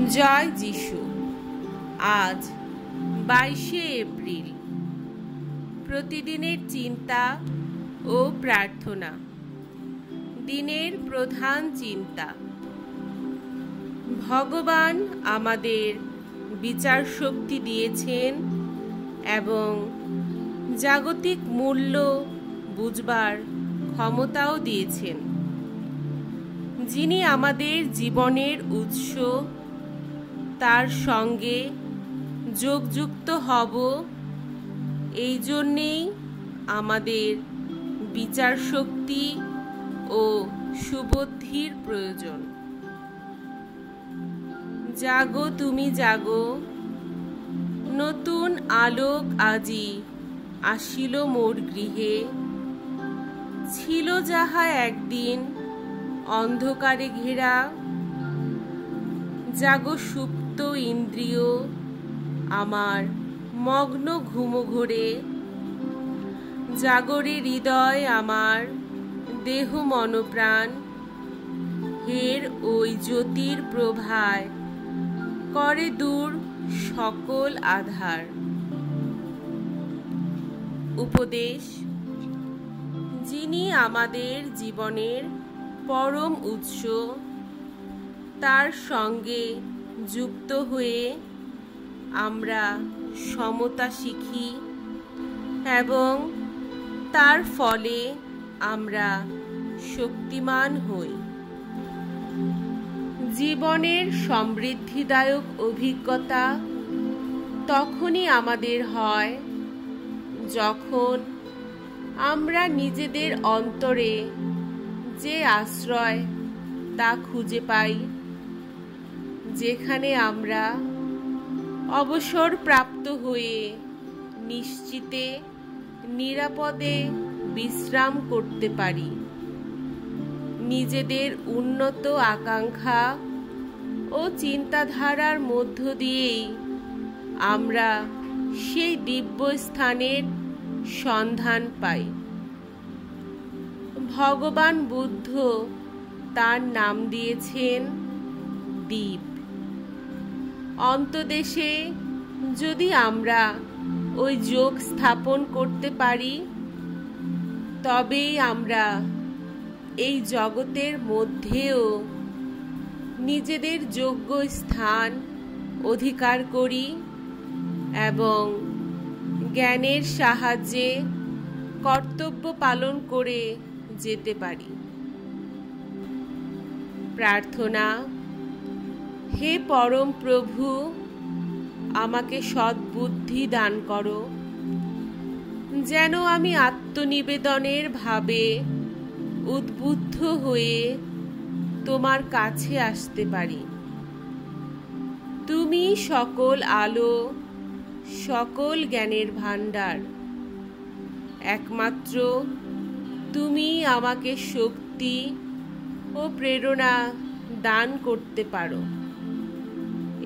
জয় যিশু। আজ 22শে এপ্রিল। প্রতিদিনের চিন্তা ও প্রার্থনা। দিনের প্রধান চিন্তা। ভগবান আমাদের বিচার শক্তি দিয়েছেন এবং জাগতিক মূল্য বুঝবার ক্ষমতাও দিয়েছেন। যিনি আমাদের জীবনের উৎস, তার সঙ্গে যোগযুক্ত হব, এই জন্যেই আমাদের বিচার শক্তি ও সুবুদ্ধির প্রয়োজন। জাগো তুমি জাগো, নতুন আলোক আজি আসিল মোর গৃহে। ছিল যাহা একদিন অন্ধকারে ঘেরা, জাগো সুপ্ত ইন্দ্রিয় আমার মগ্ন ঘুমঘোরে। জাগরে হৃদয় আমার, দেহ মন প্রাণ, হের ওই জ্যোতির প্রভায় করে দূর সকল আধার। উপদেশ। যিনি আমাদের জীবনের পরম উৎস, তার সঙ্গে যুক্ত হয়ে আমরা সমতা শিখি এবং তার ফলে আমরা শক্তিমান হই। জীবনের সমৃদ্ধিদায়ক অভিজ্ঞতা তখনই আমাদের হয় যখন আমরা নিজেদের অন্তরে যে আশ্রয় তা খুঁজে পাই, যেখানে আমরা অবসর প্রাপ্ত হয়ে নিশ্চিতে নিরাপদে বিশ্রাম করতে পারি। নিজেদের উন্নত আকাঙ্ক্ষা ও চিন্তাধারার মধ্য দিয়েই আমরা সেই দিব্য স্থানের সন্ধান পাই। ভগবান বুদ্ধ তার নাম দিয়েছেন দ্বীপ। অন্তদেশে যদি আমরা ওই যোগ স্থাপন করতে পারি, তবেই আমরা এই জগতের মধ্যেও নিজেদের যোগ্য স্থান অধিকার করি এবং জ্ঞানের সাহায্যে কর্তব্য পালন করে যেতে পারি। প্রার্থনা। হে পরম প্রভু, আমাকে সদ্বুদ্ধি দান করো, যেন আমি আত্মনিবেদনের ভাবে উদ্বুদ্ধ হয়ে তোমার কাছে আসতে পারি। তুমি সকল আলো, সকল জ্ঞানের ভাণ্ডার। একমাত্র তুমি আমাকে শক্তি ও প্রেরণা দান করতে পারো।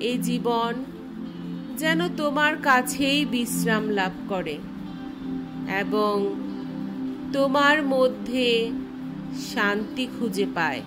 এই জীবন যেন তোমার কাছেই বিশ্রাম লাভ করে এবং তোমার মধ্যে শান্তি খুঁজে পায়।